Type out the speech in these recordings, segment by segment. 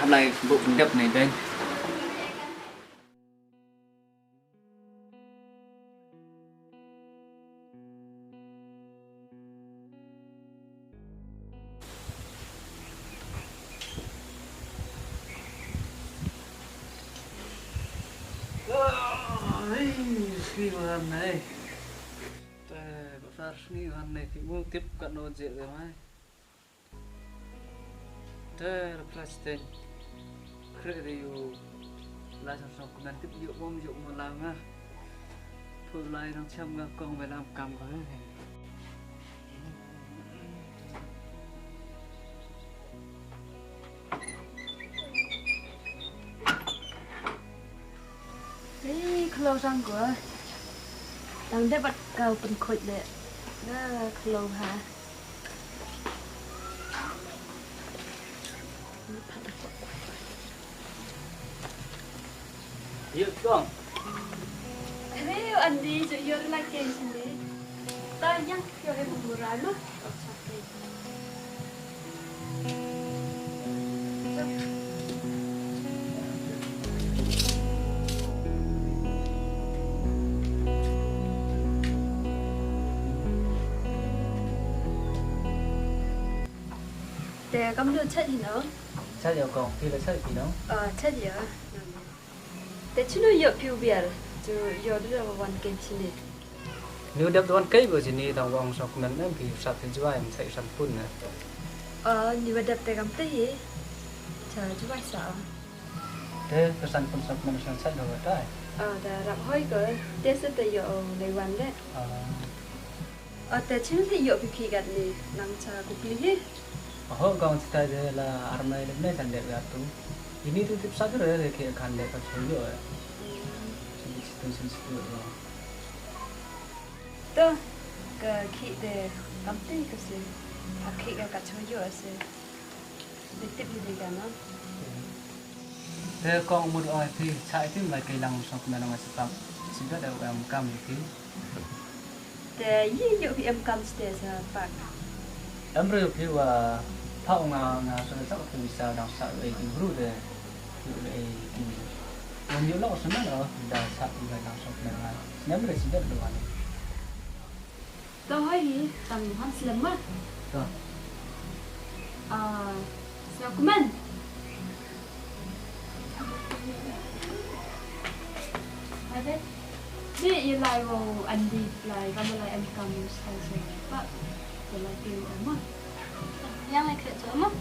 ทำลายbộ phận đập này đây khi mà ăn này bắt ra khi mà ăn này thì muốn tiếp cận đồ dễ rồi mai thế là plastic khởi điều lại sản xuất của mình tiếp dụng bom dụng một lần á phụ lại đang chăm ngang con về làm cầm với cái khâu răng của đang để bắt cầu bên khối đấy đó là khâu hả Iya dong. Ayo Andi, yo lagi di sini. Tanya, yo yang murah lu. Để con đưa chất gì nữa? Sao giờ còn khi là sao gì đó? Chất gì ạ? Để chúng nó dựa phiêu bìa, chứ dựa đưa vàoวันเกมชิน Nếu đập đoán cây vừa chỉ đi tàu vòng sọc mình em thì sạch thì chú em sẽ sạch phun nè. Như vậy đập tay cầm tay, chờ chú ai sợ? Thế cái sạch phun sọc mình sạch sạch rồi đấy. Đãรับhơi cái, để sẽ tới dựaในวันđấy. แต่ฉันที่อยู่พิธีกันนี่นังชากุปีนี่ Kalau kita ada armai lebih kan dek tu. Ini tu tip saja lah dek kan dek pas dulu. Situ. ตัวก็คิดเด็กกำตีก็สิอาคิดกับช่วยเยอะสิเด็กติดอยู่กันเนาะ Thế con một oi thì chạy thì lại cây lăng sọc mình là sập chỉ biết là em cầm thì แต่ยี่อยู่ที่เอ็มกำสเตย์ปาก em rồi thìว่าพ่อมาส่วนเจ้าคือสาวดาวสาวเองรู้เลยอยู่เลยวันนี้เราสมัยเราดาวสาวอยู่ในดาวสองนั้นนั่นไม่ได้สิ่งเดียวกัน ตัวให้ตั้งหันสลัมมั้ง ก็ สลัมกุมันนี่ยังไงวงอันดีไลก็มาไลเอ็มกำสเตย์ปะจะไลกิวมั้งยังไงคือจะมั้ง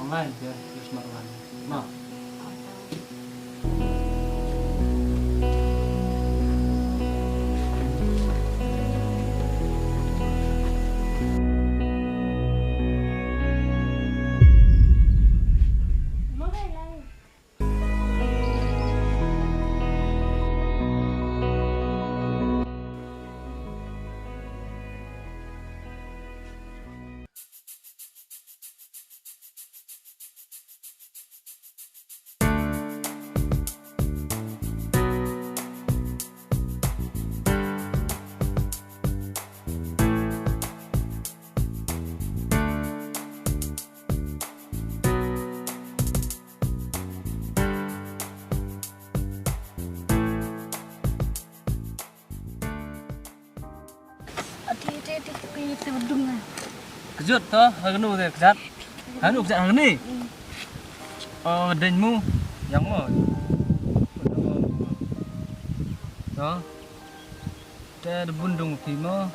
online ya terus makan mau itu bedung lah. Kejut toh, hanu deh kejat. Hanu kejat hanu ni. Oh, denmu yang mau. Đó. Thế bún đùng thì mà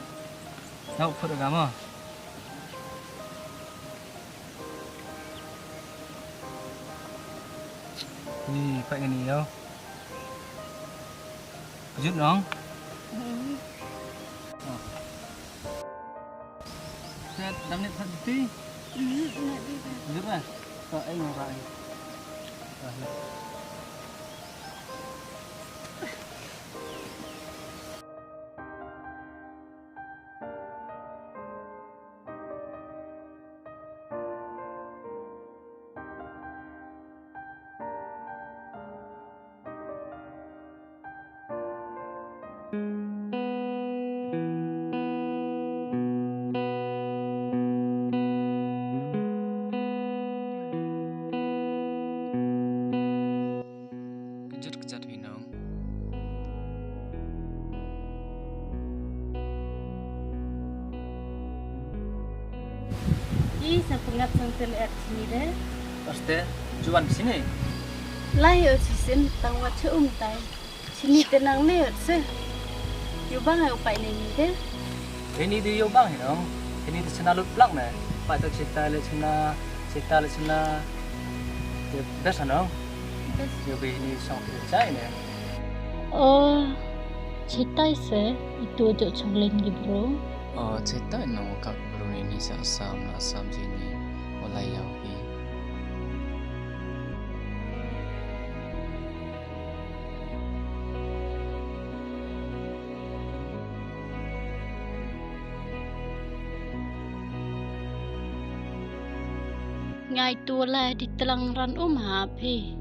đâu phải được mà. Phải cái gì đâu. Giúp nó. Thế đâm lên thật tí. Giúp à? Rồi anh ngồi lại. Kejut hinong. Sa pengat sang terlihat sini deh. Pasti jual di sini. Lahir sisin tangwat tai. Sini tenang nih se. Yubang ayo pai ni deh. Ini di Yobang hinong. Ini di sana lut plak nih. Pak tu cerita le sana. Dah sana. Yobi ini sang percaya nih. Oh, cerita itu aja cengling gitu. Oh, cerita nong kak bro ini sama sini mulai yawi. Ngai tua lah di telang ran hapi.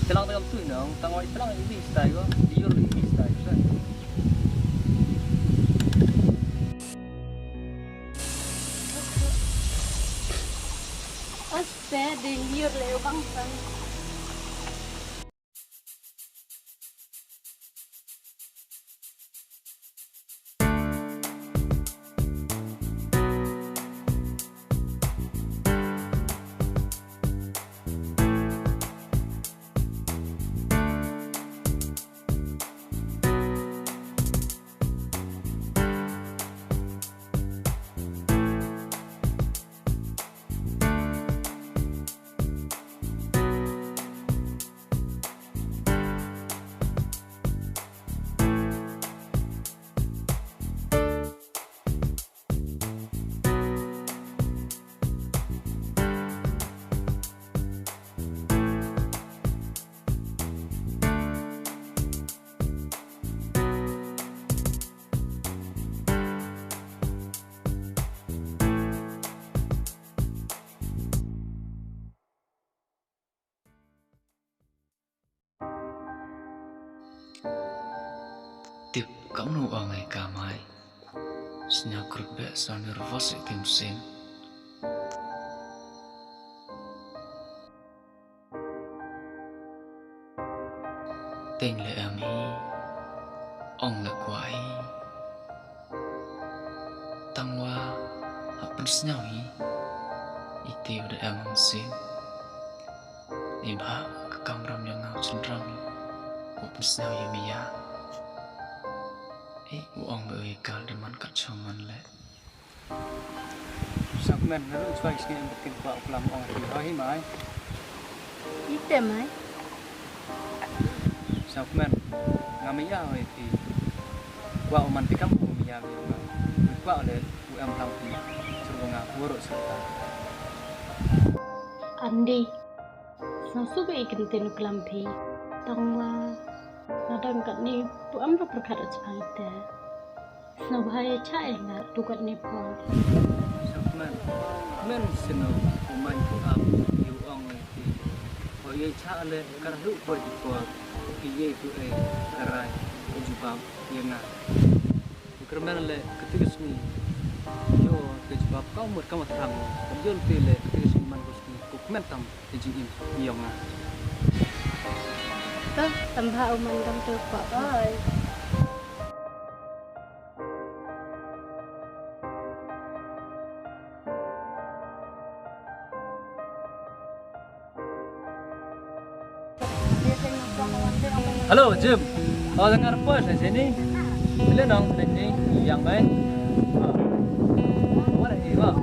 Telang tu hinong. Tangwai telang ini style ko. Diyor ini style ko. Oste ding yur leo bangsan. Tip kamu angai kamai. Senya kerbe sa nervous itim sen. Teng le ami. Ong le kwai. Tangwa hapun senyawi. Iti udah emang sen. Iba kekamram yang ngau cenderami. Hapun senyawi miya. Uang berikal deman kacaman le. Sakmen lalu cuai sini mungkin buat pelam orang tu. Hai mai. Ite mai. Sakmen ngamia oi ti. Buat oman tikam umia biar. Buat le UM tahu ti. Suruh ngah buruk serta. Andi, sasu be ikan tenu kelampi. Tangwa, nadang kat ni bu amra perkara cahaya. Snabhaya cahaya ngar tukat ni po. Sakmen, men seno umai tu am yu ong ti. Oh ye cahaya kerja buat di po. Ye tu kerai kejubab ye ngah. Kerana le ketika sini yo kejubab kau mur kamu terang. Kemudian tu le ketika sini man bos ni kukmen tam kejim yang ngah. Tuh, tambah uman dam tu pak. Oi. Halo Jim, dengar apa di sini? Bila nong ini yang baik. Apa lagi bang?